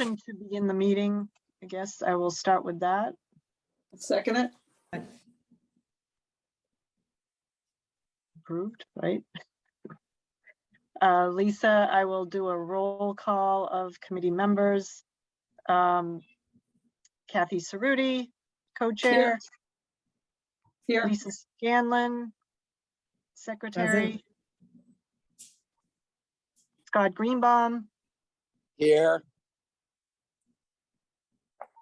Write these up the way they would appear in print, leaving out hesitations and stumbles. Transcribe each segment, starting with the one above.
motion to begin the meeting. I guess I will start with that. Second it. Approved, right? Lisa, I will do a roll call of committee members. Kathy Cerruti, co-chair. Here. Lisa Scanlon, secretary. Scott Greenbaum, Here.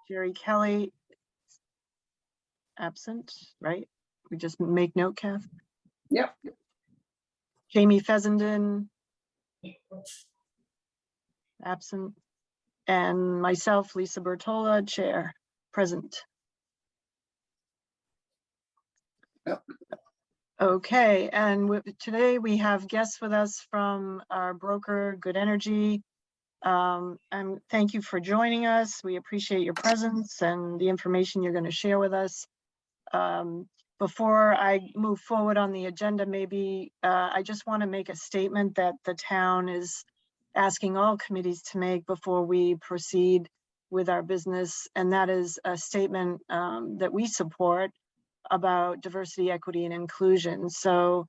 Jerry Kelly, absent, right? We just make note, Kath. Yep. Jamie Fessenden, absent. And myself, Lisa Bertola, chair, present. Yep. Okay, and today we have guests with us from our broker, Good Energy. And thank you for joining us. We appreciate your presence and the information you're going to share with us. Before I move forward on the agenda, maybe I just want to make a statement that the town is asking all committees to make before we proceed with our business. And that is a statement that we support about diversity, equity, and inclusion. So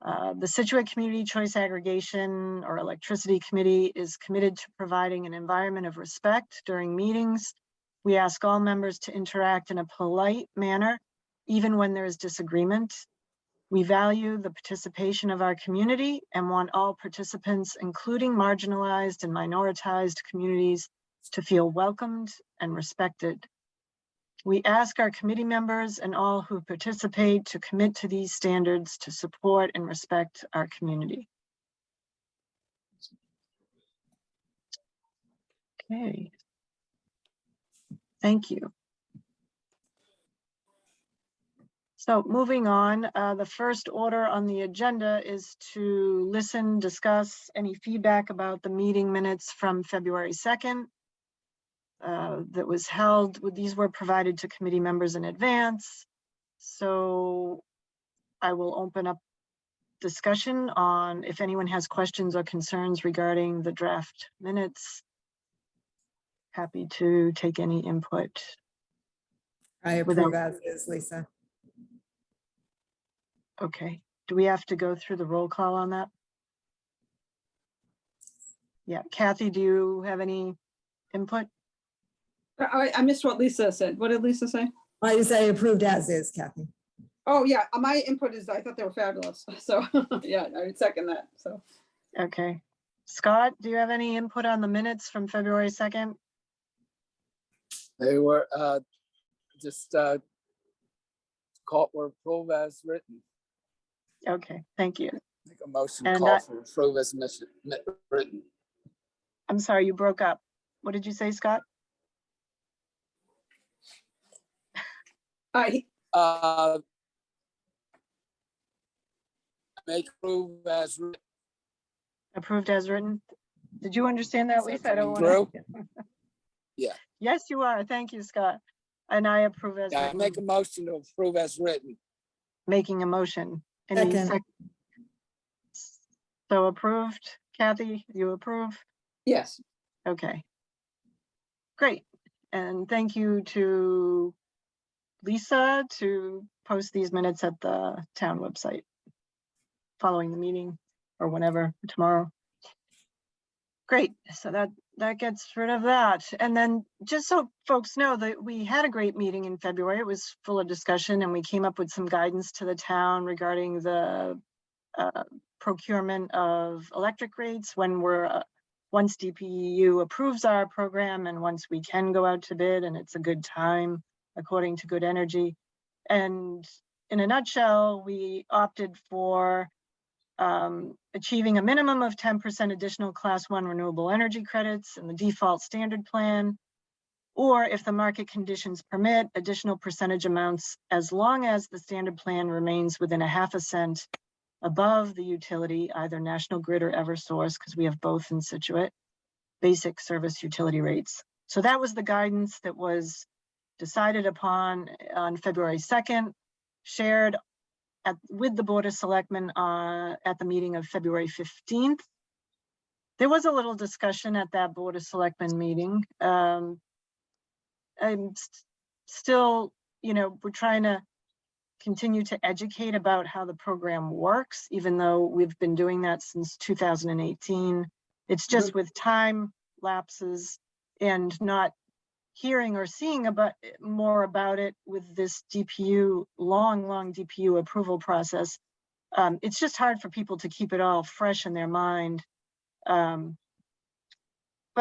the Scituate Community Choice Aggregation or Electricity Committee is committed to providing an environment of respect during meetings. We ask all members to interact in a polite manner, even when there is disagreement. We value the participation of our community and want all participants, including marginalized and minoritized communities, to feel welcomed and respected. We ask our committee members and all who participate to commit to these standards to support and respect our community. Okay. Thank you. So moving on, the first order on the agenda is to listen, discuss any feedback about the meeting minutes from February 2nd. That was held. These were provided to committee members in advance. So I will open up discussion on if anyone has questions or concerns regarding the draft minutes. Happy to take any input. I approve as is, Lisa. Okay. Do we have to go through the roll call on that? Yeah. Kathy, do you have any input? I missed what Lisa said. What did Lisa say? I say approved as is, Kathy. Oh, yeah, my input is, I thought they were fabulous. So, yeah, I would second that, so. Okay. Scott, do you have any input on the minutes from February 2nd? They were just were approved as written. Okay, thank you. Make a motion And call for approve as written. I'm sorry, you broke up. What did you say, Scott? Make approve as written. Approved as written. Did you understand that, Is that Lisa? I don't coming want to. Yeah. Yes, you are. Thank you, Scott. And I approve as Yeah, I written. make a motion to approve as written. Making a motion. Any Second. So approved. Kathy, you approve? Yes. Okay. Great. And thank you to Lisa to post these minutes at the town website following the meeting or whenever, tomorrow. Great. So that gets rid of that. And then just so folks know that we had a great meeting in February. It was full of discussion and we came up with some guidance to the town regarding the procurement of electric rates when once DPU approves our program and once we can go out to bid, and it's a good time according to Good Energy. And in a nutshell, we opted for achieving a minimum of 10% additional Class 1 renewable energy credits in the default standard plan, or if the market conditions permit, additional percentage amounts as long as the standard plan remains within a ½ cent above the utility, either National Grid or Eversource, because we have both in Scituate, basic service utility rates. So that was the guidance that was decided upon on February 2nd, shared with the Board of Selectmen at the meeting of February 15th. there was a little discussion at that Board of Selectmen meeting. I'm still, we're trying to continue to educate about how the program works, even though we've been doing that since 2018. It's just with time lapses and not hearing or seeing more about it with this DPU, long DPU approval process. It's just hard for people to keep it all fresh in their mind. But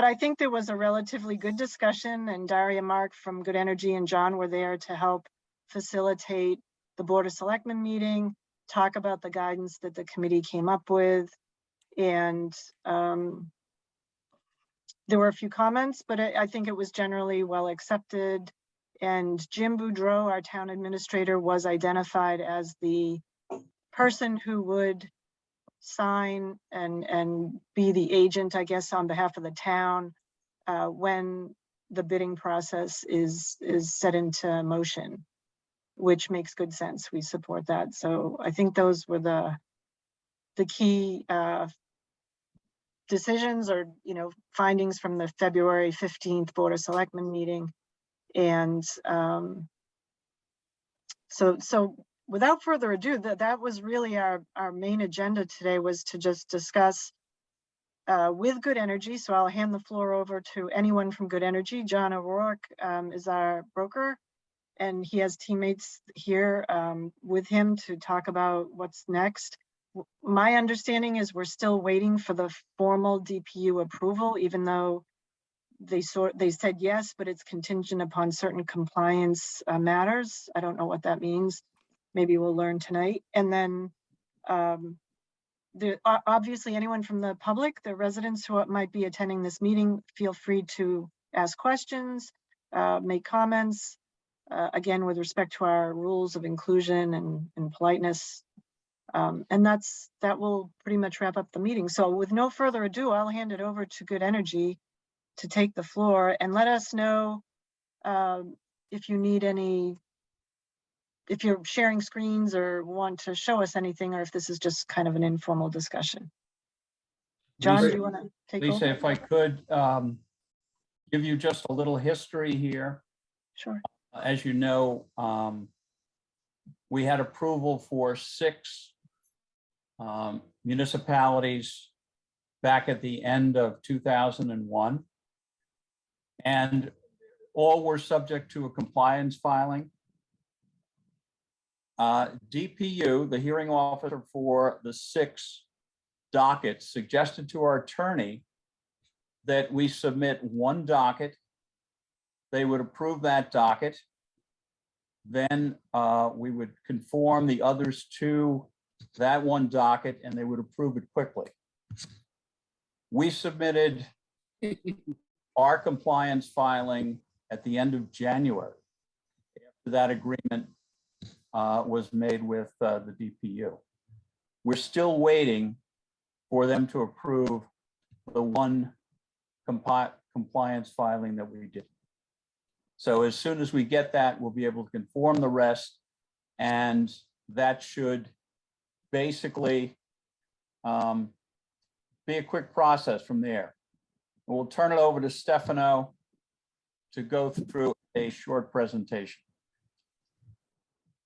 I think there was a relatively good discussion, and Daria, Mark from Good Energy and John were there to help facilitate the Board of Selectmen meeting, talk about the guidance that the committee came up with. And there were a few comments, but I think it was generally well accepted. And Jim Boudreau, our town administrator, was identified as the person who would sign and be the agent, I guess, on behalf of the town when the bidding process is set into motion, which makes good sense. We support that. So I think those were the key decisions or findings from the February 15th Board of Selectmen meeting. And so without further ado, that was really our main agenda today, was to just discuss with Good Energy. So I'll hand the floor over to anyone from Good Energy. John O'Rourke is our broker, and he has teammates here with him to talk about what's next. My understanding is we're still waiting for the formal DPU approval, even though they said yes, but it's contingent upon certain compliance matters. I don't know what that means. Maybe we'll learn tonight. And then obviously anyone from the public, the residents who might be attending this meeting, feel free to ask questions, make comments, again, with respect to our rules of inclusion and politeness. And that will pretty much wrap up the meeting. So with no further ado, I'll hand it over to Good Energy to take the floor and let us know if you need if you're sharing screens or want to show us anything, or if this is just kind of an informal discussion. John, do you want to take over? Lisa, if I could give you just a little history here. Sure. As you know, we had approval for 6 municipalities back at the end of 2001. And all were subject to a compliance filing. DPU, the hearing officer for the 6 dockets, suggested to our attorney that we submit 1 docket. They would approve that docket. Then we would conform the others to that 1 docket, and they would approve it quickly. We submitted our compliance filing at the end of January, after that agreement was made with the DPU. We're still waiting for them to approve the 1 compliance filing that we did. So as soon as we get that, we'll be able to conform the rest, and that should basically be a quick process from there. We'll turn it over to Stefano to go through a short presentation.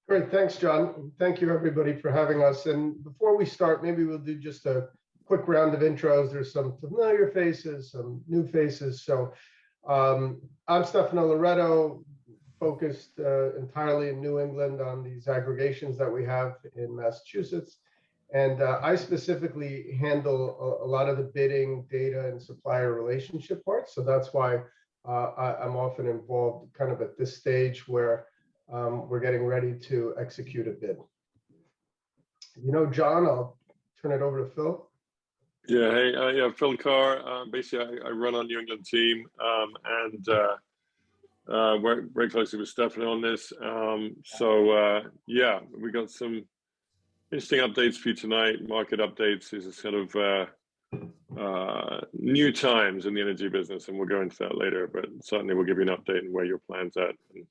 Great, thanks, John. Thank you, everybody, for having us. And before we start, maybe we'll do just a quick round of intros. There's some familiar faces, some new faces. So I'm Stefano Loretto, focused entirely in New England on these aggregations that we have in Massachusetts. And I specifically handle a lot of the bidding, data, and supplier relationship parts. So that's why I'm often involved kind of at this stage where we're getting ready to execute a bid. John, I'll turn it over to Phil. Yeah, hey, yeah, Phil Carr. Basically, I run our New England team and work very closely with Stefano on this. Yeah, we got some interesting updates for you tonight. Market updates is a sort of new times in the energy business, and we'll go into that later. But certainly, we'll give you an update on where your plan's at, and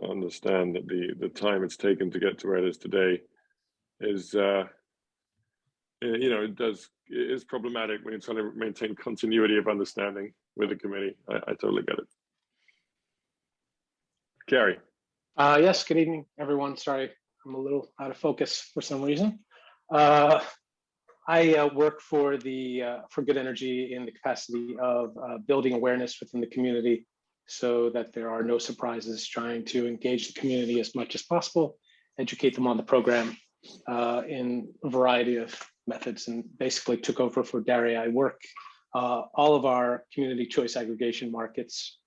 understand that the time it's taken to get to where it is today is it is problematic when you're trying to maintain continuity of understanding with the committee. I totally get it. Gary. Yes, good evening, everyone. Sorry, I'm a little out of focus for some reason. I work for Good Energy in the capacity of building awareness within the community so that there are no surprises, trying to engage the community as much as possible, educate them on the program in a variety of methods, and basically took over for Dari. I work all of our community choice aggregation markets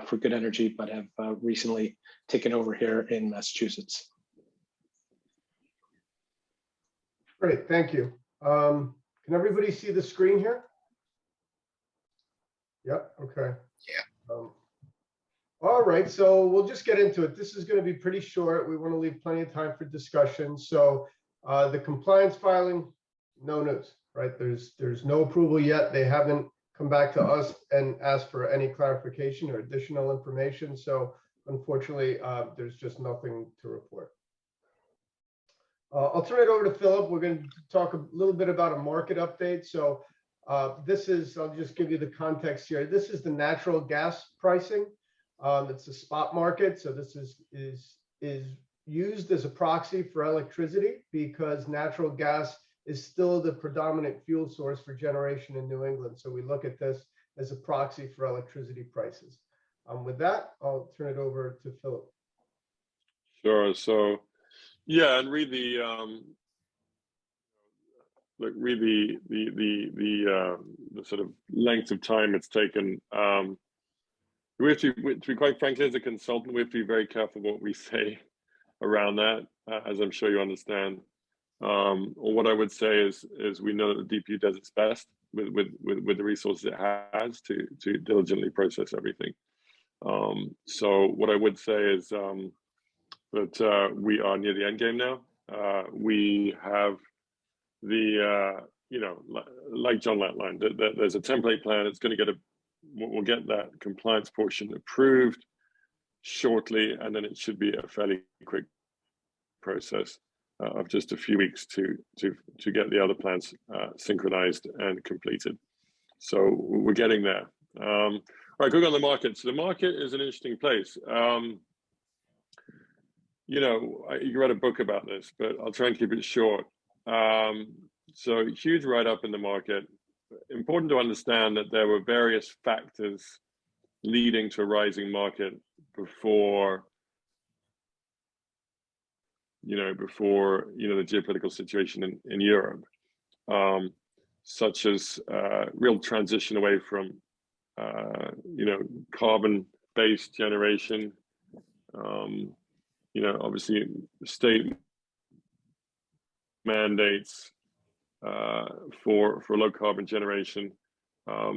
for Good Energy, but have recently taken over here in Massachusetts. Great, thank you. Can everybody see the screen here? Yep, okay. Yeah. All right, so we'll just get into it. This is going to be pretty short. We want to leave plenty of time for discussion. So the compliance filing, no news, right? There's no approval yet. They haven't come back to us and asked for any clarification or additional information. So unfortunately, there's just nothing to report. I'll turn it over to Philip. We're going to talk a little bit about a market update. So this is, I'll just give you the context here. This is the natural gas pricing. It's a spot market. So this is used as a proxy for electricity because natural gas is still the predominant fuel source for generation in New England. So we look at this as a proxy for electricity prices. With that, I'll turn it over to Philip. Sure. So, yeah, and read the sort of length of time it's taken. We have to be quite frankly, as a consultant, we have to be very careful what we say around that, as I'm sure you understand. Or what I would say is we know that the DPU does its best with the resources it has to diligently process everything. So what I would say is that we are near the end game now. We have like John outlined, there's a template plan. It's going to we'll get that compliance portion approved shortly, and then it should be a fairly quick process of just a few weeks to get the other plans synchronized and completed. So we're getting there. All right, going on the market. So the market is an interesting place. You read a book about this, but I'll try and keep it short. So huge write-up in the market. Important to understand that there were various factors leading to a rising market before the geopolitical situation in Europe, such as real transition away from carbon-based generation. Obviously state mandates for low carbon generation. But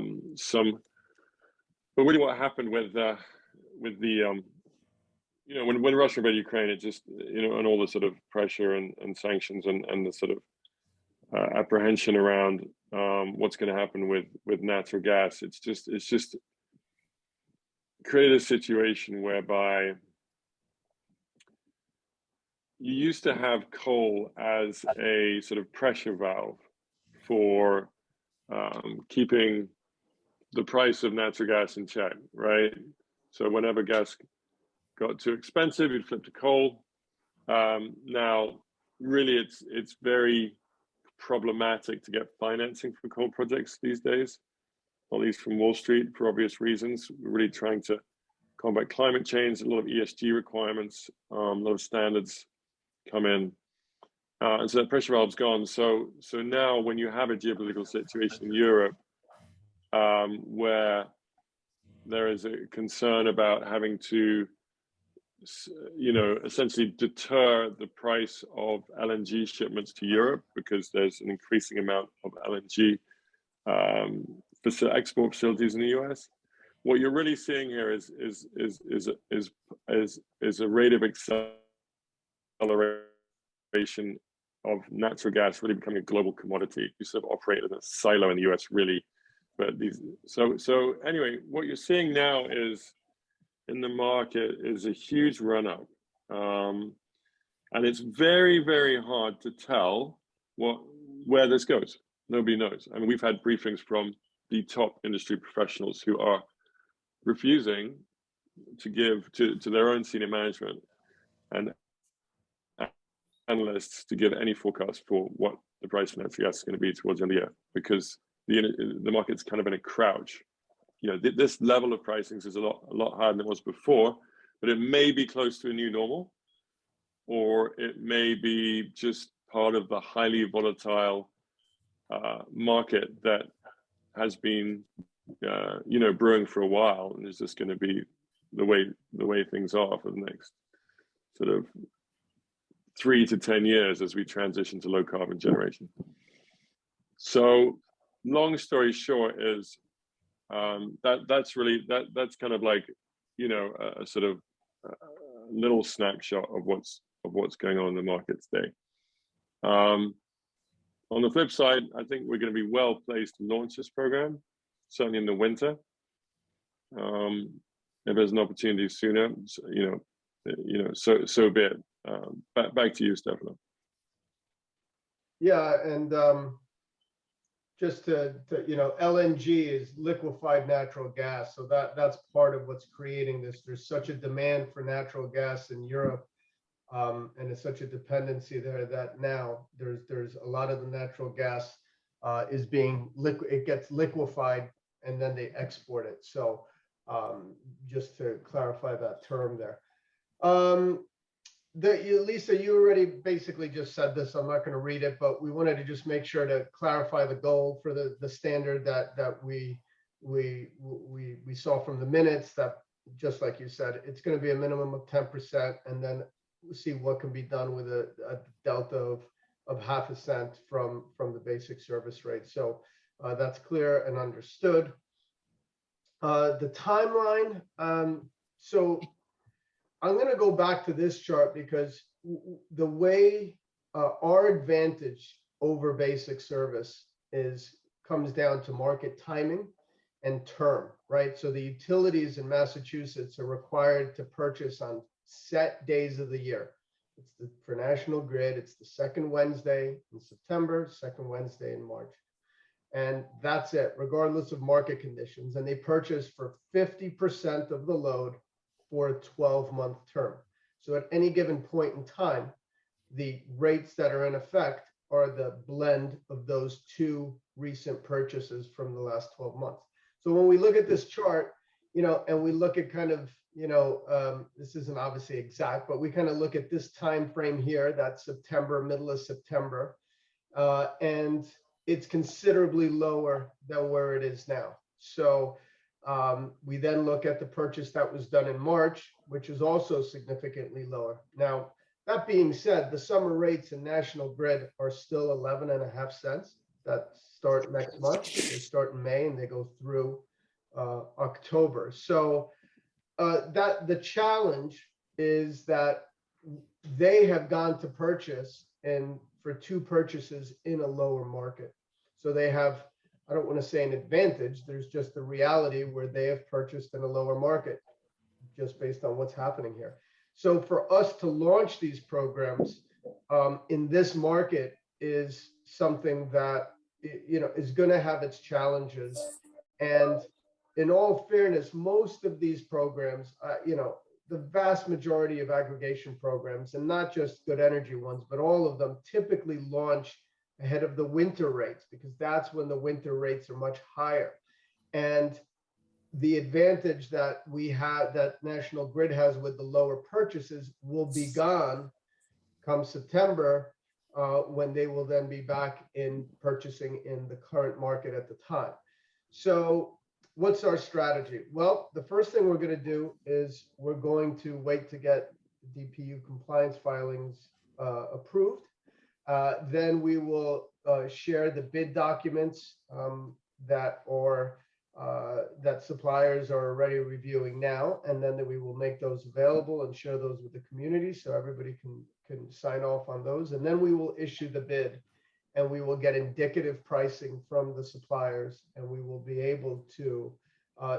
really, what happened with the when Russia invaded Ukraine, it just and all the sort of pressure and sanctions and the sort of apprehension around what's going to happen with natural gas. It's just created a situation whereby you used to have coal as a sort of pressure valve for keeping the price of natural gas in check, right? So whenever gas got too expensive, you'd flip to coal. Now, really, it's very problematic to get financing for coal projects these days, at least from Wall Street, for obvious reasons. We're really trying to combat climate change, a lot of ESG requirements, a lot of standards come in, and so that pressure valve's gone. So now, when you have a geopolitical situation in Europe, where there is a concern about having to, essentially deter the price of LNG shipments to Europe because there's an increasing amount of LNG export facilities in the US. What you're really seeing here is a rate of acceleration of natural gas really becoming a global commodity. You sort of operate in a silo in the US, really. But so anyway, what you're seeing now is in the market is a huge run up, and it's very, very hard to tell what where this goes. Nobody knows. I mean, we've had briefings from the top industry professionals who are refusing to give to their own senior management and analysts to give any forecast for what the price of natural gas is going to be towards the end of the year, because the market's kind of in a crouch. You know, this level of pricings is a lot higher than it was before, but it may be close to a new normal, or it may be just part of the highly volatile market that has been brewing for a while, and is just going to be the way things are for the next sort of 3 to 10 years as we transition to low carbon generation. So long story short is that's kind of like, a sort of little snapshot of what's going on in the market today. On the flip side, I think we're going to be well placed to launch this program, certainly in the winter. If there's an opportunity sooner, so be it. Back to you, Stefano. Yeah, and just to LNG is liquefied natural gas, so that's part of what's creating this. There's such a demand for natural gas in Europe, and it's such a dependency there that now there's a lot of the natural gas is being it gets liquefied and then they export it. So just to clarify that term there. Lisa, you already basically just said this. I'm not going to read it, but we wanted to just make sure to clarify the goal for the standard that we saw from the minutes, that just like you said, it's going to be a minimum of 10%, and then we'll see what can be done with a delta of 0.5 cent from the basic service rate. So that's clear and understood. The timeline. So I'm going to go back to this chart because the way our advantage over basic service comes down to market timing and term, right? So the utilities in Massachusetts are required to purchase on set days of the year. For National Grid, it's the second Wednesday in September, second Wednesday in March. And that's it, regardless of market conditions. And they purchase for 50% of the load for a 12-month term. So at any given point in time, the rates that are in effect are the blend of those two recent purchases from the last 12 months. So when we look at this chart, and we look at kind of, this isn't obviously exact, but we kind of look at this time frame here, that's September, middle of September, and it's considerably lower than where it is now. So we then look at the purchase that was done in March, which is also significantly lower. Now, that being said, the summer rates in National Grid are still 11.5 cents that start next month. They start in May and they go through October. So that the challenge is that they have gone to purchase for two purchases in a lower market. So they have, I don't want to say an advantage, there's just the reality where they have purchased in a lower market just based on what's happening here. So for us to launch these programs in this market is something that, is going to have its challenges. And in all fairness, most of these programs, the vast majority of aggregation programs, and not just good energy ones, but all of them typically launch ahead of the winter rates, because that's when the winter rates are much higher. And the advantage that we have, that National Grid has with the lower purchases, will be gone come September, when they will then be back in purchasing in the current market at the time. So what's our strategy? Well, the first thing we're going to do is we're going to wait to get DPU compliance filings approved. Then we will share the bid documents that suppliers are already reviewing now, and then we will make those available and share those with the community so everybody can sign off on those. And then we will issue the bid, and we will get indicative pricing from the suppliers, and we will be able to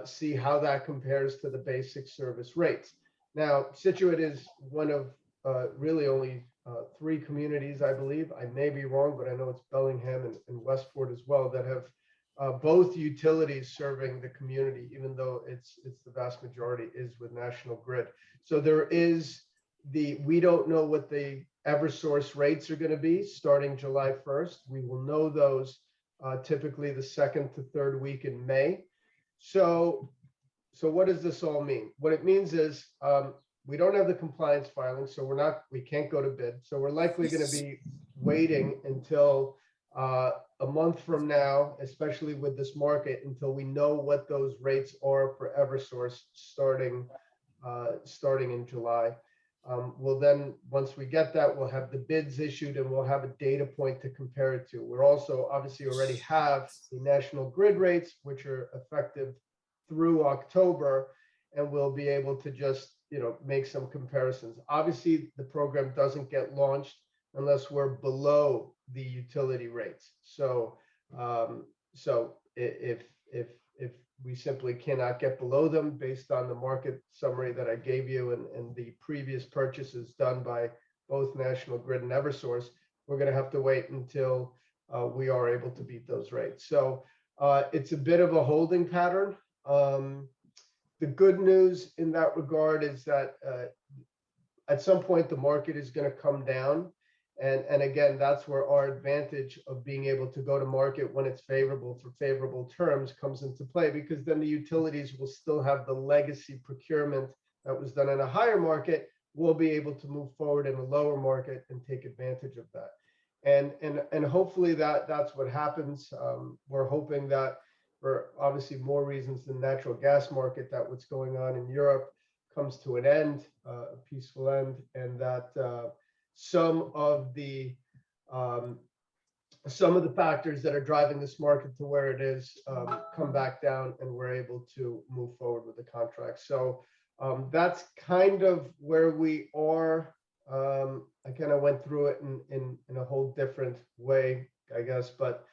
see how that compares to the basic service rates. Now, Scituate is one of really only three communities, I believe. I may be wrong, but I know it's Bellingham and Westport as well that have both utilities serving the community, even though it's the vast majority is with National Grid. So there is we don't know what the Eversource rates are going to be starting July 1st. We will know those typically the second to third week in May. So what does this all mean? What it means is we don't have the compliance filing, so we can't go to bid. So we're likely going to be waiting until a month from now, especially with this market, until we know what those rates are for Eversource starting in July. We'll then, once we get that, we'll have the bids issued and we'll have a data point to compare it to. We're also obviously already have the National Grid rates, which are effective through October, and we'll be able to just, make some comparisons. Obviously, the program doesn't get launched unless we're below the utility rates. So, if we simply cannot get below them based on the market summary that I gave you and the previous purchases done by both National Grid and Eversource, we're going to have to wait until we are able to beat those rates. So it's a bit of a holding pattern. The good news in that regard is that at some point the market is going to come down. And again, that's where our advantage of being able to go to market when it's favorable for favorable terms comes into play, because then the utilities will still have the legacy procurement that was done in a higher market. We'll be able to move forward in a lower market and take advantage of that. And hopefully that's what happens. We're hoping that for obviously more reasons than natural gas market, that what's going on in Europe comes to an end, a peaceful end, and that some of the factors that are driving this market to where it is come back down, and we're able to move forward with the contract. So that's kind of where we are. I kind of went through it in a whole different way, I guess. But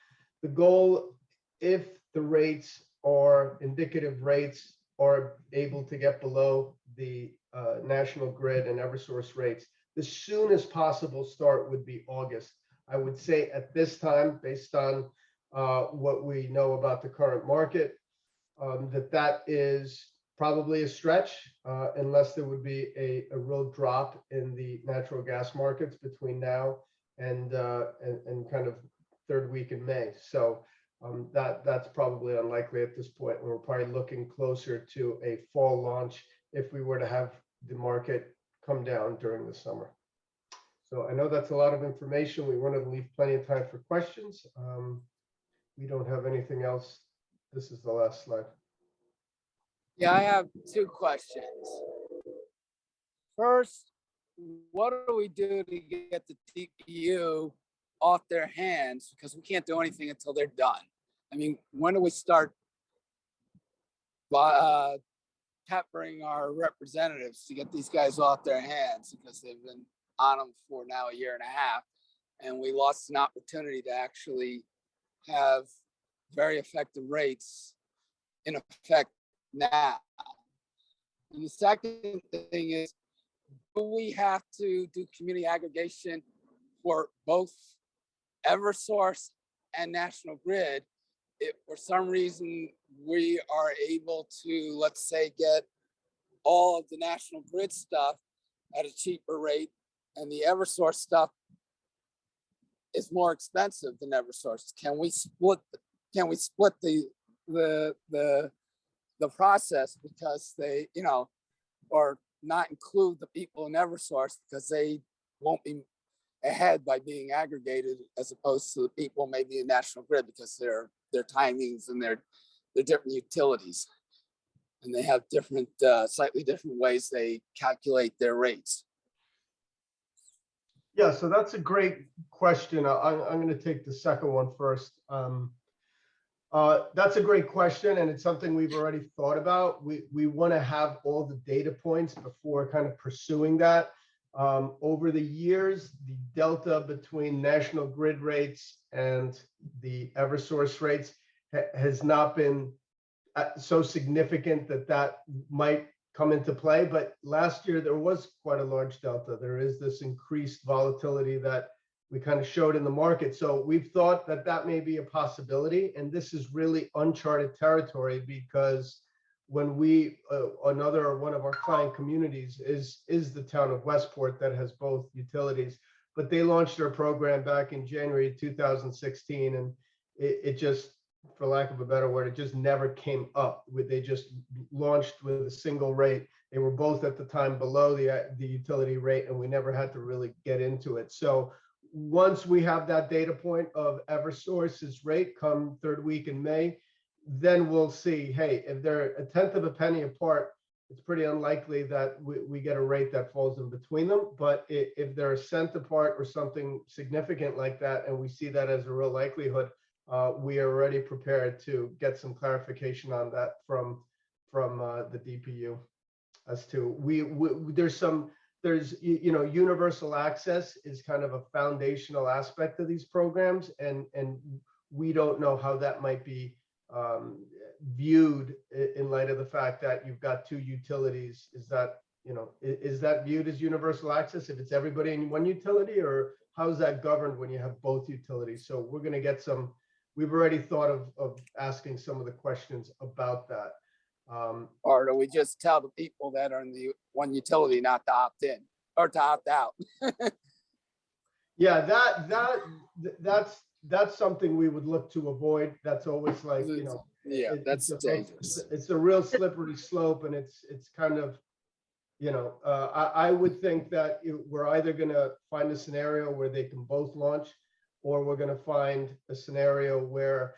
the goal, if the rates or indicative rates are able to get below the National Grid and Eversource rates, the soonest possible start would be August. I would say at this time, based on what we know about the current market, that is probably a stretch, unless there would be a real drop in the natural gas markets between now and kind of third week in May. So that's probably unlikely at this point. And we're probably looking closer to a fall launch if we were to have the market come down during the summer. So I know that's a lot of information. We wanted to leave plenty of time for questions. We don't have anything else. This is the last slide. Yeah, I have two questions. First, what do we do to get the TPU off their hands? Because we can't do anything until they're done. I mean, when do we start peppering our representatives to get these guys off their hands? Because they've been on them for now a year and a half, and we lost an opportunity to actually have very effective rates in effect now. And the second thing is, do we have to do community aggregation for both Eversource and National Grid if for some reason we are able to, let's say, get all of the National Grid stuff at a cheaper rate and the Eversource stuff is more expensive than Eversource? Can we split the process, because they, or not include the people in Eversource because they won't be ahead by being aggregated, as opposed to the people maybe in National Grid, because their timings and their different utilities, and they have different, slightly different ways they calculate their rates. Yeah, so that's a great question. I'm going to take the second one first. That's a great question, and it's something we've already thought about. We want to have all the data points before kind of pursuing that. Over the years, the delta between National Grid rates and the Eversource rates has not been so significant that might come into play. But last year, there was quite a large delta. There is this increased volatility that we kind of showed in the market. So we've thought that that may be a possibility. And this is really uncharted territory, because when we, one of our client communities is the town of Westport that has both utilities, but they launched their program back in January 2016. And it just, for lack of a better word, it just never came up. They just launched with a single rate. They were both at the time below the utility rate, and we never had to really get into it. So once we have that data point of Eversource's rate come third week in May, then we'll see, hey, if they're a tenth of a penny apart, it's pretty unlikely that we get a rate that falls in between them. But if they're a cent apart or something significant like that, and we see that as a real likelihood, we are already prepared to get some clarification on that from the DPU as to there's universal access is kind of a foundational aspect of these programs, and we don't know how that might be viewed in light of the fact that you've got two utilities. Is that viewed as universal access if it's everybody in one utility, or how is that governed when you have both utilities? So we're going to get some. We've already thought of asking some of the questions about that. Or do we just tell the people that are in the one utility not to opt in or to opt out? Yeah, that's something we would look to avoid. That's always like, yeah, that's dangerous. It's a real slippery slope, and it's kind of, I would think that we're either going to find a scenario where they can both launch, or we're going to find a scenario where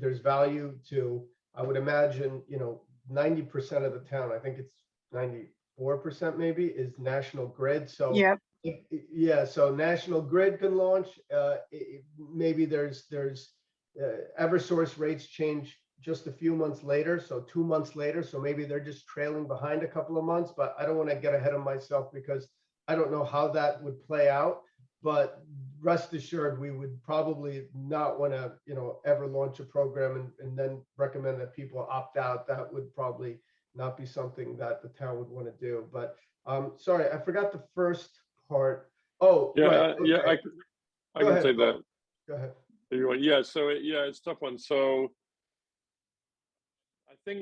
there's value to, I would imagine, 90% of the town, I think it's 94% maybe, is National Grid. So Yep. yeah, so National Grid can launch. Maybe there's Eversource rates change just a few months later, so 2 months later. So maybe they're just trailing behind a couple of months, but I don't want to get ahead of myself because I don't know how that would play out. But rest assured, we would probably not want to, ever launch a program and then recommend that people opt out. That would probably not be something that the town would want to do. But sorry, I forgot the first part. Oh, Yeah, right. yeah, Okay. I can take that. Go ahead. Yeah, so it's a tough one. So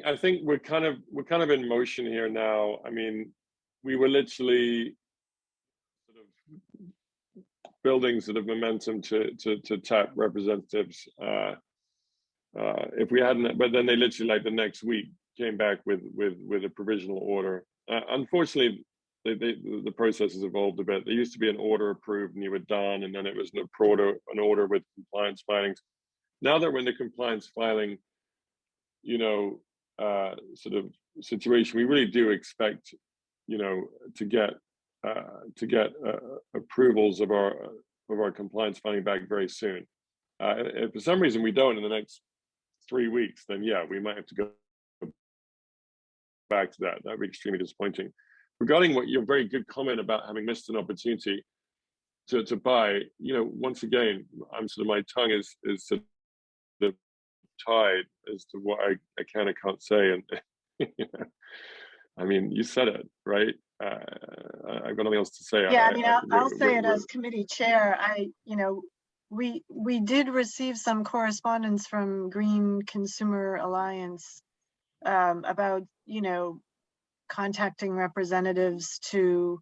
I think we're kind of in motion here now. I mean, we were literally sort of building sort of momentum to tap representatives if we hadn't, but then they literally like the next week came back with a provisional order. Unfortunately, the process has evolved a bit. There used to be an order approved and you were done, and then it was an order with compliance filings. Now that we're in the compliance filing, sort of situation, we really do expect, to get approvals of our compliance filing back very soon. If for some reason we don't in the next 3 weeks, then yeah, we might have to go back to that. That'd be extremely disappointing. Regarding what your very good comment about having missed an opportunity to buy, once again, I'm sort of, my tongue is sort of tied as to what I can and can't say. And I mean, you said it, right? I've got nothing else to say. Yeah, I'll say it as committee chair. We did receive some correspondence from Green Consumer Alliance about, contacting representatives to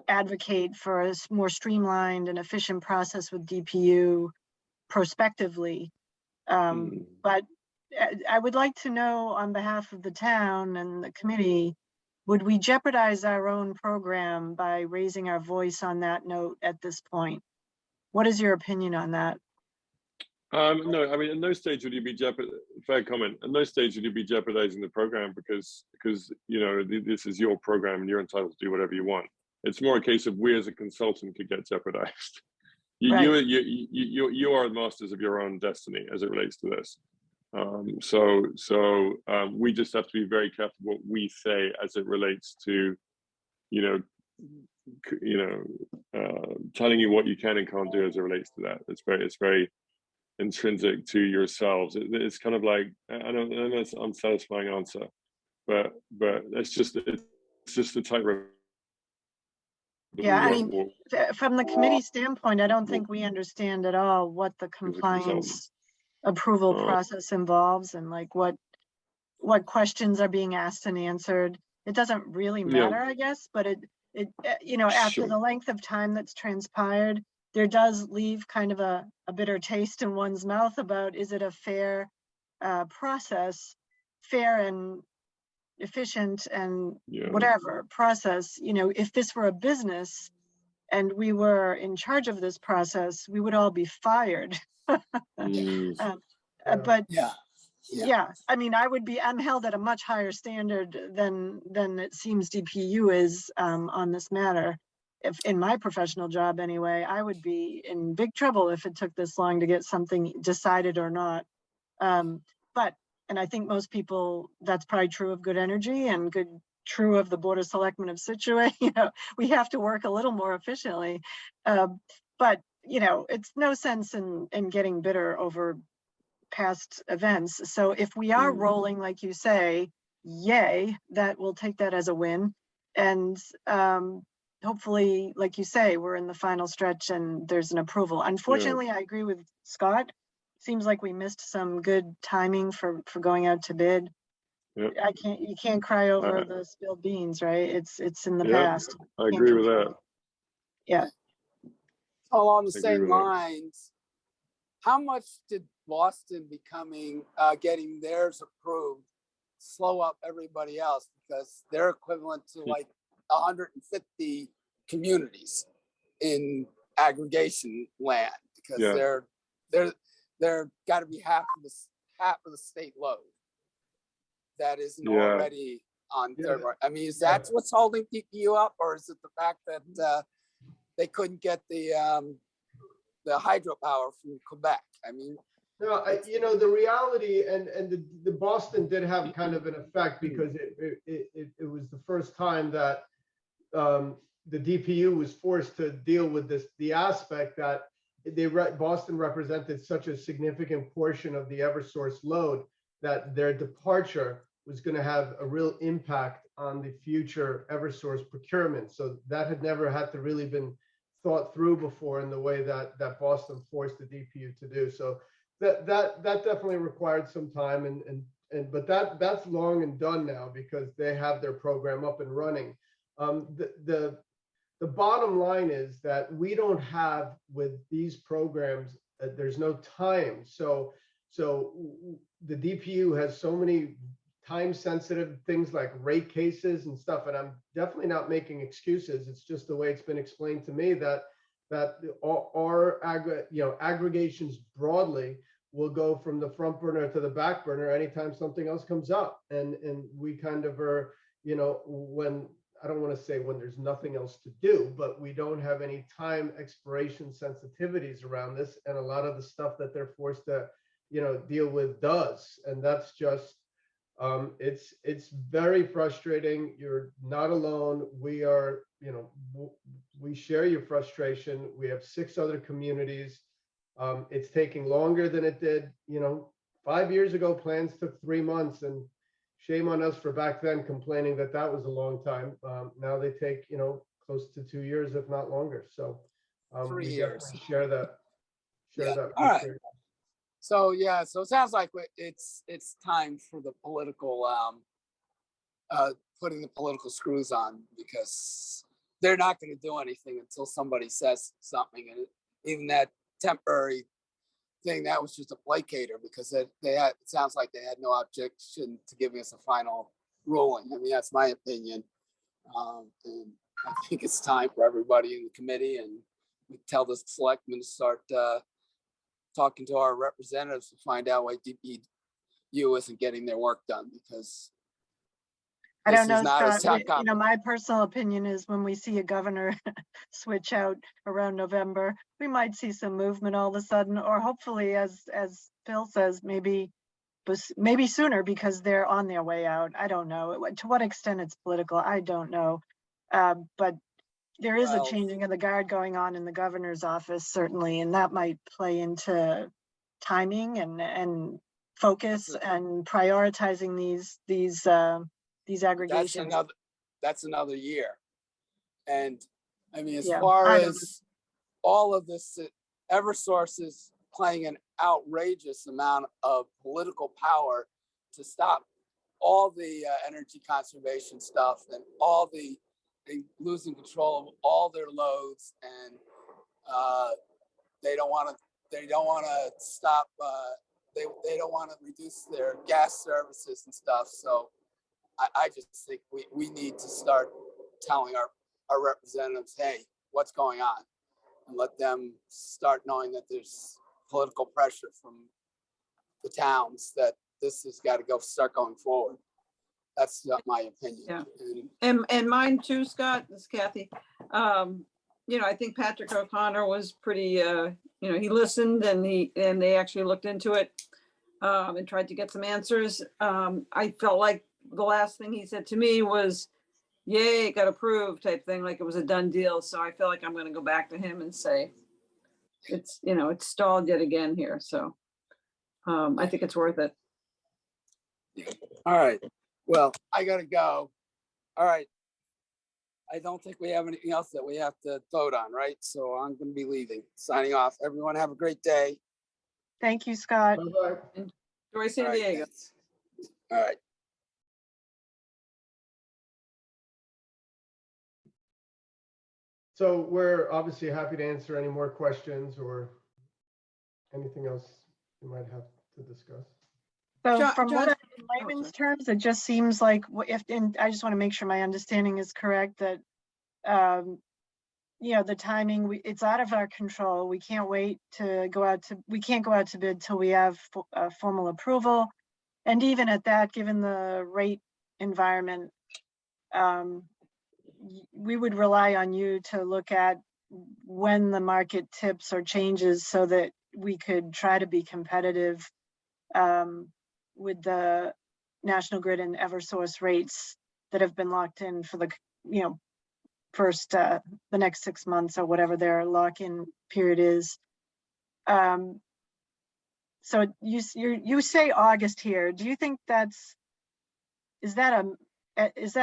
advocate for a more streamlined and efficient process with DPU prospectively. But I would like to know, on behalf of the town and the committee, would we jeopardize our own program by raising our voice on that note at this point? What is your opinion on that? No, I mean, at no stage would you be fair comment. At no stage would you be jeopardizing the program because this is your program and you're entitled to do whatever you want. It's more a case of we as a consultant could get jeopardized. You are the masters of your own destiny as it relates to this. So we just have to be very careful what we say as it relates to, telling you what you can and can't do as it relates to that. It's very intrinsic to yourselves. It's kind of like, I know it's an unsatisfying answer, but it's just a tightrope. that we Yeah, I won't mean, walk from the committee standpoint, I don't think we understand at all what the as a consultant. compliance approval Uh, process involves and like what questions are being asked and answered. It doesn't really Yeah. matter, I guess, but you know, after Sure. the length of time that's transpired, there does leave kind of a bitter taste in one's mouth about, is it a fair process, fair and efficient and Yeah. whatever process, you know, if this were a business and we were in charge of this process, we would all be fired. Mm, But Yeah. Yeah. yeah, I mean, I'm held at a much higher standard than it seems DPU is on this matter. If in my professional job anyway, I would be in big trouble if it took this long to get something decided or not. And I think most people, that's probably true of Good Energy and true of the Board of Selectmen of Scituate. You know, we have to work a little more efficiently. But you know, it's no sense in getting bitter over past events. So if we are Mm. rolling, like you say, yay, that we'll take that as a win. And hopefully, like you say, we're in the final stretch and there's an approval. Unfortunately, I agree with Scott. Seems like we missed some good timing for going out to bid. Yep. You can't cry over Uh, the spilled beans, right? It's in the Yeah, past. I Can't agree with control that. it. Yeah. Along the I agree same with that. lines, how much did Boston getting theirs approved slow up everybody else, because they're equivalent to like 150 communities in aggregation land, because Yeah. they're got to be half of the state load that isn't Yeah. already on Yeah. third party. I mean, is that what's holding DPU up, or is it the fact that they couldn't get the hydropower from Quebec? I mean, No, you know, the reality and the Boston did have kind of an effect because it was the first time that the DPU was forced to deal with the aspect that Boston represented such a significant portion of the Eversource load that their departure was going to have a real impact on the future Eversource procurement. So that had never had to really been thought through before in the way that Boston forced the DPU to do. So that definitely required some time, but that's long and done now because they have their program up and running. The bottom line is that we don't have with these programs, there's no time. So the DPU has so many time sensitive things like rate cases and stuff, and I'm definitely not making excuses. It's just the way it's been explained to me that our aggregations broadly will go from the front burner to the back burner anytime something else comes up, and we kind of are, you know, when I don't want to say when there's nothing else to do, but we don't have any time expiration sensitivities around this, and a lot of the stuff that they're forced to, you know, deal with does, and that's just it's very frustrating. You're not alone. We are, you know, we share your frustration. We have 6 other communities. It's taking longer than it did, you know, 5 years ago. Plans took 3 months, and shame on us for back then complaining that that was a long time. Now they take, you know, close to 2 years, if not longer. So 3 we years. definitely share that. Yeah. All right. So yeah, so it sounds like it's time for the political putting the political screws on, because they're not going to do anything until somebody says something, and even that temporary thing, that was just a placater, because it sounds like they had no objection to giving us a final ruling. I mean, that's my opinion, and I think it's time for everybody in the committee, and we tell the selectmen to start talking to our representatives to find out why DPU isn't getting their work done, because I don't know, not a Scott, town you know, my personal opinion is when we see a governor switch out around November, we might see some movement all of a sudden, or hopefully, as Phil says, maybe sooner, because they're on their way out. I don't know. To what extent it's political, I don't know. But there is a Well, changing of the guard going on in the governor's office, certainly, and that might play into timing and focus and prioritizing these these That's aggregations. another year. And I mean, as Yeah, far I know. as all of this, Eversource is playing an outrageous amount of political power to stop all the energy conservation stuff and all the losing control of all their loads, and they don't want to stop. They don't want to reduce their gas services and stuff. So I just think we need to start telling our representatives, hey, what's going on, and let them start knowing that there's political pressure from the towns that this has got to start going forward. That's my opinion. Yeah. And mine too, Scott, this is Kathy. I think Patrick O'Connor was pretty, he listened and they actually looked into it and tried to get some answers. I felt like the last thing he said to me was, yay, it got approved type thing, like it was a done deal. So I feel like I'm going to go back to him and say, it's stalled yet again here. So I think it's worth it. All right. Well, I got to go. All right. I don't think we have anything else that we have to vote on, right? So I'm going to be leaving, signing off. Everyone have a great day. Thank you, Scott. Bye-bye. Enjoy San All right, Diego. thanks. All right. So we're obviously happy to answer any more questions or anything else you might have to discuss. So John- from what John- in layman's terms, it just seems like and I just want to make sure my understanding is correct that, the timing, it's out of our control. We can't wait to we can't go out to bid till we have formal approval. And even at that, given the rate environment, we would rely on you to look at when the market tips or changes so that we could try to be competitive with the National Grid and Eversource rates that have been locked in for the, first, the next 6 months or whatever their lock-in period is. So you say August here. Do you think is that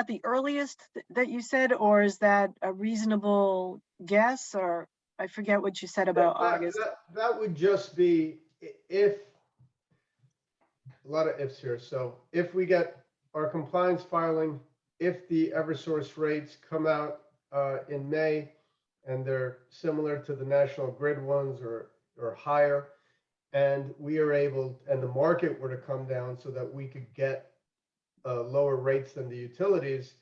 the earliest that you said, or is that a reasonable guess? Or I forget what you said about August. That would just be if, a lot of ifs here. So if we get our compliance filing, if the Eversource rates come out in May and they're similar to the National Grid ones or higher, and we are able, and the market were to come down so that we could get lower rates than the utilities,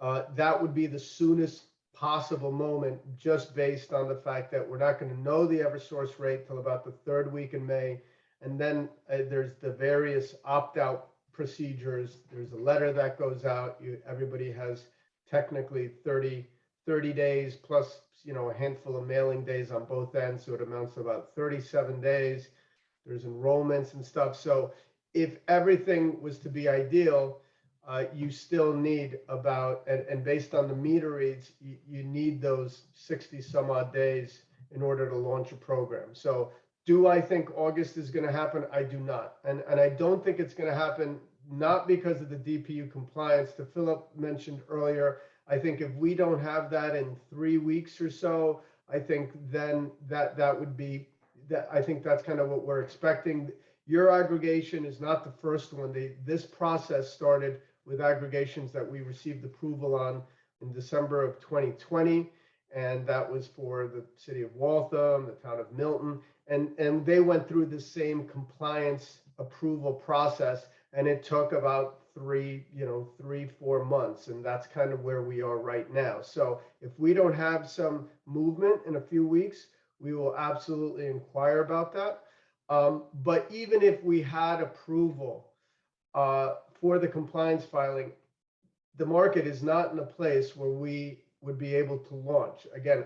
that would be the soonest possible moment, just based on the fact that we're not going to know the Eversource rate till about the third week in May. And then there's the various opt-out procedures. There's a letter that goes out. Everybody has technically 30 days plus, a handful of mailing days on both ends. So it amounts to about 37 days. There's enrollments and stuff. So if everything was to be ideal, you still need about, and based on the meter reads, you need those 60 some odd days in order to launch a program. So do I think August is going to happen? I do not. And I don't think it's going to happen, not because of the DPU compliance. To Philip mentioned earlier, I think if we don't have that in 3 weeks or so, I think then that would be, I think that's kind of what we're expecting. Your aggregation is not the first one. This process started with aggregations that we received approval on in December of 2020. And that was for the city of Waltham, the town of Milton. And they went through the same compliance approval process. And it took about 3-4 months. And that's kind of where we are right now. So if we don't have some movement in a few weeks, we will absolutely inquire about that. But even if we had approval for the compliance filing, the market is not in a place where we would be able to launch. Again,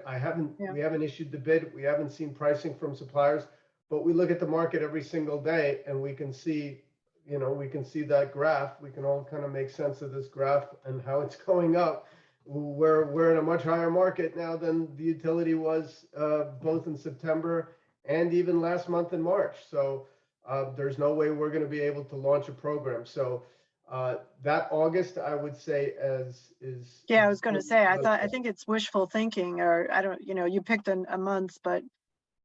we haven't issued the bid. We haven't seen pricing from suppliers, but we look at the market every single day and we can see, that graph. We can all kind of make sense of this graph and how it's going up. We're in a much higher market now than the utility was both in September and even last month in March. So there's no way we're going to be able to launch a program. So That August, I would say is. Yeah, I was gonna say, I think it's wishful thinking, or I don't, you picked a month, but,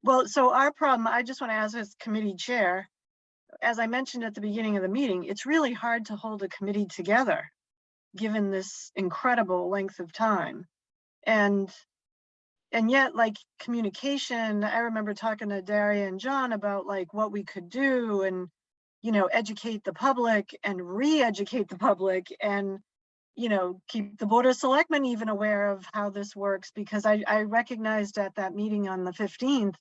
well, so our problem, I just want to ask as committee chair, as I mentioned at the beginning of the meeting, it's really hard to hold a committee together, given this incredible length of time. And yet, like, communication, I remember talking to Daria and John about like what we could do and, educate the public and re-educate the public and, keep the Board of Selectmen even aware of how this works, because I recognized at that meeting on the 15th,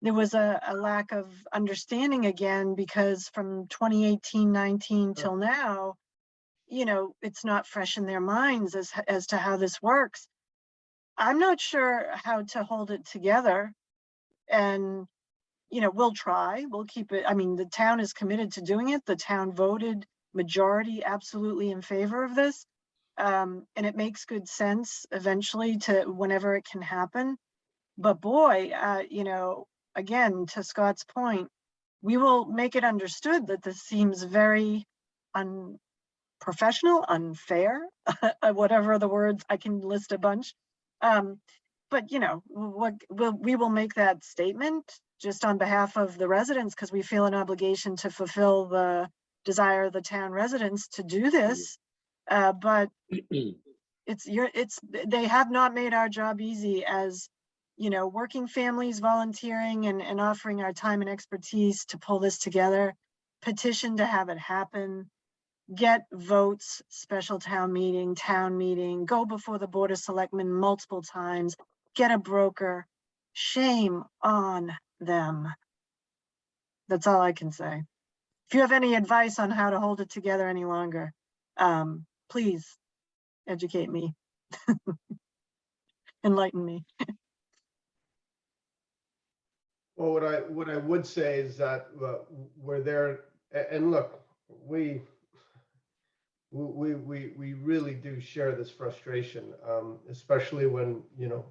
there was a lack of understanding again, because from 2018-19 till now, it's not fresh in their minds as to how this works. I'm not sure how to hold it together, and we'll try, we'll keep it. I mean, the town is committed to doing it. The town voted majority absolutely in favor of this. And it makes good sense eventually to whenever it can happen. But boy, again, to Scott's point, we will make it understood that this seems very unprofessional, unfair, whatever are the words, I can list a bunch. But we will make that statement just on behalf of the residents, because we feel an obligation to fulfill the desire of the town residents to do this. But they have not made our job easy as, working families, volunteering and offering our time and expertise to pull this together, petition to have it happen, get votes, special town meeting, go before the Board of Selectmen multiple times, get a broker. Shame on them. That's all I can say. If you have any advice on how to hold it together any longer, please educate me. Enlighten me. Well, what I would say is that we're there, and look, we really do share this frustration, especially when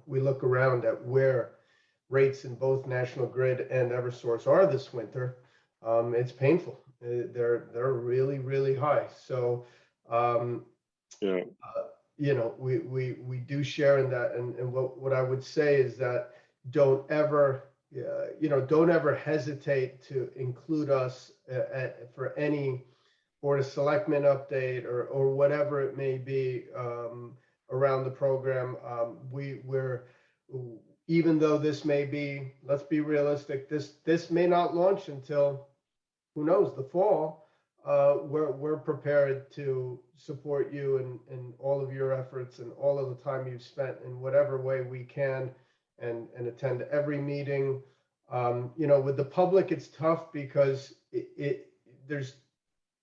we look around at where rates in both National Grid and EverSource are this winter. It's painful. They're really, really high. So Yeah. we do share in that, and what I would say is that don't ever hesitate to include us for any Board of Selectmen update or whatever it may be around the program. We're even though this may be, let's be realistic, this may not launch until, who knows, the fall. We're prepared to support you in all of your efforts and all of the time you've spent in whatever way we can, and attend every meeting. With the public, it's tough because there's,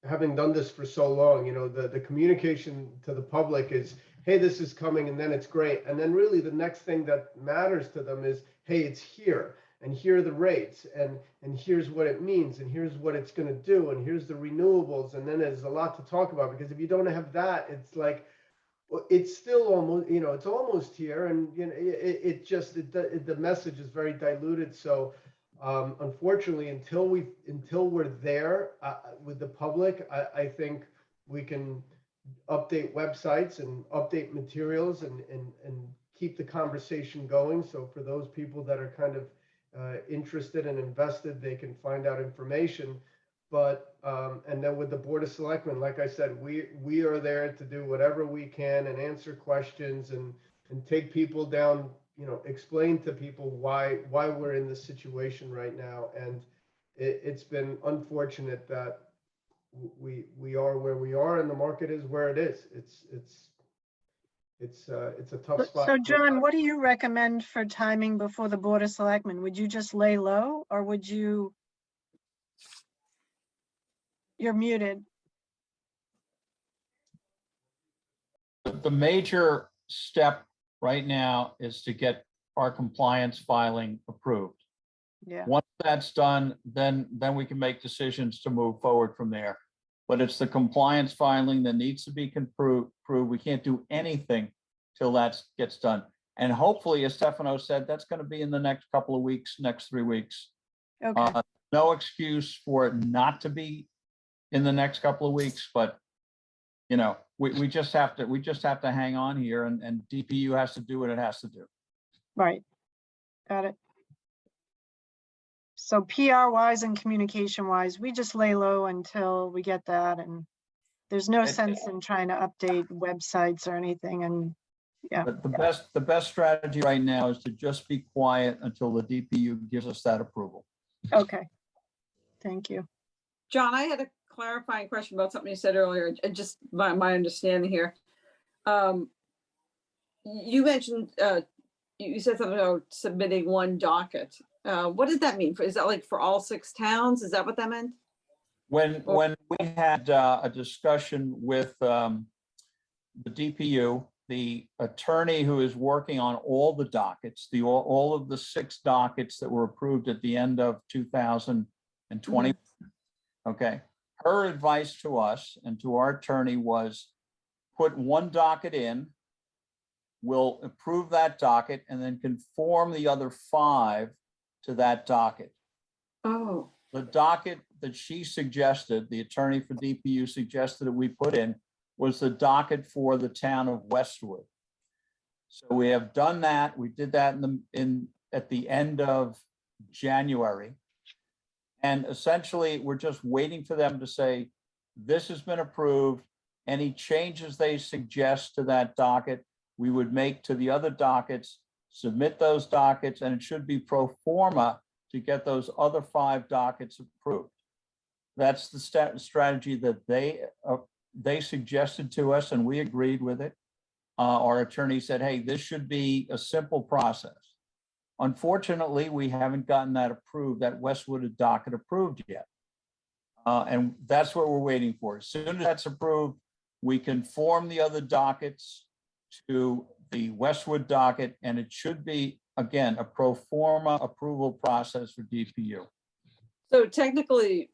having done this for so long, the communication to the public is, hey, this is coming, and then it's great. And then really the next thing that matters to them is, hey, it's here, and here are the rates, and here's what it means, and here's what it's going to do, and here's the renewables. And then there's a lot to talk about, because if you don't have that, it's like, well, it's still almost, it's almost here. And, the message is very diluted. So unfortunately, until we're there with the public, I think we can update websites and update materials and keep the conversation going. So for those people that are kind of interested and invested, they can find out information. But and then with the Board of Selectmen, like I said, we are there to do whatever we can and answer questions and take people down, explain to people why we're in this situation right now. And it's been unfortunate that we are where we are and the market is where it is. It's a tough spot. So John, what do you recommend for timing before the Board of Selectmen? Would you just lay low, or would you? You're muted. The major step right now is to get our compliance filing approved. Yeah. Once that's done, then we can make decisions to move forward from there. But it's the compliance filing that needs to be approved. We can't do anything till that gets done. And hopefully, as Stefano said, that's going to be in the next couple of weeks, next 3 weeks. Okay. No excuse for it not to be in the next couple of weeks, but you know, we just have to hang on here, and DPU has to do what it has to do. Right. Got it. So PR wise and communication wise, we just lay low until we get that, and there's no sense in trying to update websites or anything. And yeah, But the best strategy right now is to just be quiet until the DPU gives us that approval. okay. Thank you. John, I had a clarifying question about something you said earlier, and just my understanding here. You mentioned, you said something about submitting one docket. What did that mean? Is that like for all 6 towns? Is that what that meant? When we had a discussion with the DPU, the attorney who is working on all the dockets, all of the 6 dockets that were approved at the end of 2020. Okay, her advice to us and to our attorney was put one docket in, we'll approve that docket, and then conform the other 5 to that docket. Oh, The docket that she suggested, the attorney for DPU suggested that we put in, was the docket for the town of Westwood. So we have done that. We did that at the end of January. And essentially, we're just waiting for them to say, this has been approved. Any changes they suggest to that docket, we would make to the other dockets, submit those dockets, and it should be pro forma to get those other 5 dockets approved. That's the strategy that they suggested to us, and we agreed with it. Our attorney said, hey, this should be a simple process. Unfortunately, we haven't gotten that approved, that Westwood docket approved yet. And that's what we're waiting for. As soon as that's approved, we conform the other dockets to the Westwood docket, and it should be, again, a pro forma approval process for DPU. so technically,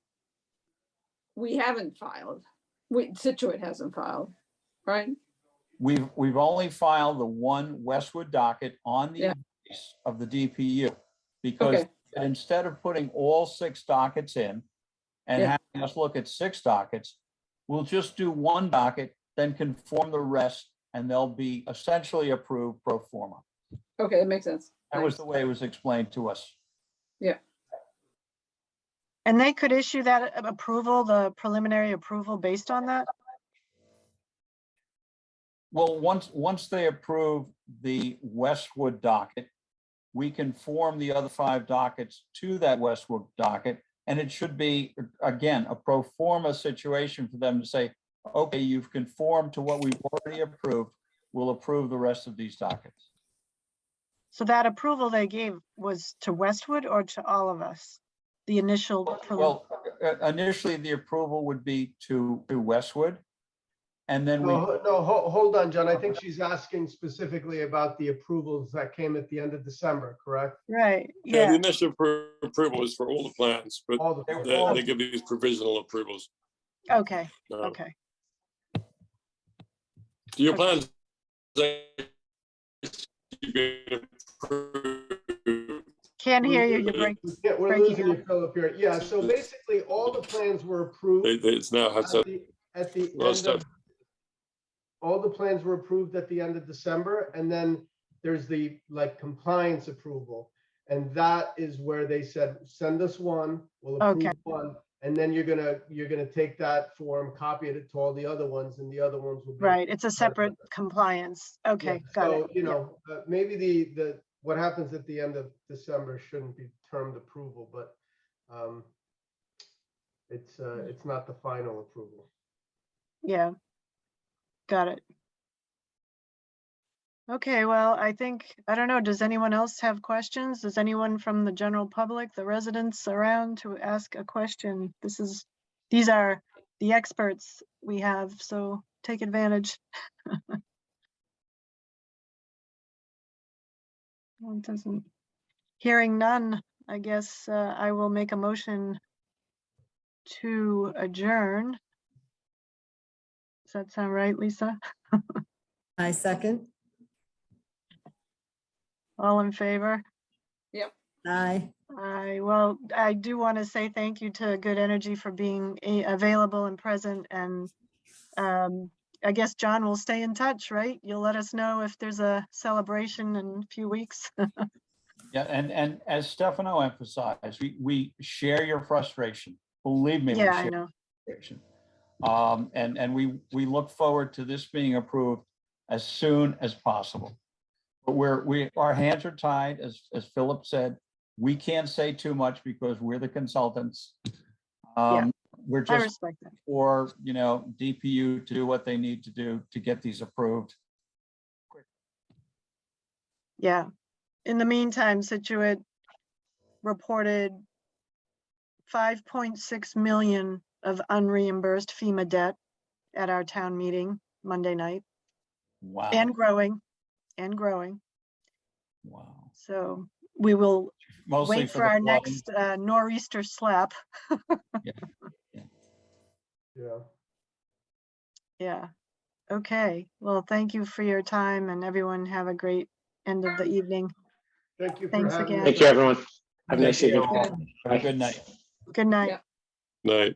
we haven't filed. Scituate hasn't filed, right? We've only filed the one Westwood docket on the Yeah. advice of the DPU, because Okay. instead of putting all 6 dockets in and Yeah. having us look at 6 dockets, we'll just do one docket, then conform the rest, and they'll be essentially approved pro forma. Okay, that makes sense. That was the way it was explained to us. And they could issue that approval, the preliminary approval based on that? Well, once they approve the Westwood docket, we conform the other 5 dockets to that Westwood docket, and it should be, again, a pro forma situation for them to say, okay, you've conformed to what we've already approved, we'll approve the rest of these dockets. So that approval they gave was to Westwood or to all of us? The initial. Well, initially, the approval would be to Westwood, and then we, No, hold on, John. I think she's asking specifically about the approvals that came at the end of December, correct? Right, Yeah, the yeah, initial approval is for all the plans, but All the they give these provisional approvals. okay, No. okay. Your Okay. plans. Can't hear you, you're We're breaking losing up. you, Philip, here. Yeah, so basically, all the plans were approved It's now has at the Well, end of, all the plans were approved at the end of December, and then there's the compliance approval. And that is where they said, send us one, we'll approve Okay. one, and then you're gonna take that form, copy it to all the other ones, and the other ones will be. Right, it's a separate compliance. Okay, Yeah, got so, it. you Yeah. know, maybe the what happens at the end of December shouldn't be termed approval, but it's not the final approval. Yeah. Got it. Okay, well, I don't know, does anyone else have questions? Does anyone from the general public, the residents around to ask a question? These are the experts we have, so take advantage. Well, it doesn't, hearing none, I guess I will make a motion to adjourn. Does that sound right, Lisa? I second. All in favor? Aye. I do want to say thank you to Good Energy for being available and present and I guess John will stay in touch, right? You'll let us know if there's a celebration in a few weeks. Yeah, and as Stefano emphasized, we share your frustration. Believe me, we Yeah, I share know. frustration. And we look forward to this being approved as soon as possible. But our hands are tied, as Philip said. We can't say too much because we're the consultants. We're I just respect that. for, DPU to do what they need to do to get these approved. Yeah. In the meantime, Scituate reported 5.6 million of unreimbursed FEMA debt at our town meeting Monday night, Wow. and growing, and growing. Wow. So we will Mostly wait for the our flooding. next nor'easter slap. Yeah. Yeah. Okay. Well, thank you for your time, and everyone have a great end of the evening. Thank you for Thanks having again. us. Thank you, everyone. Have a Thank nice you evening. all. Have a good night. Good night. Yeah. Night.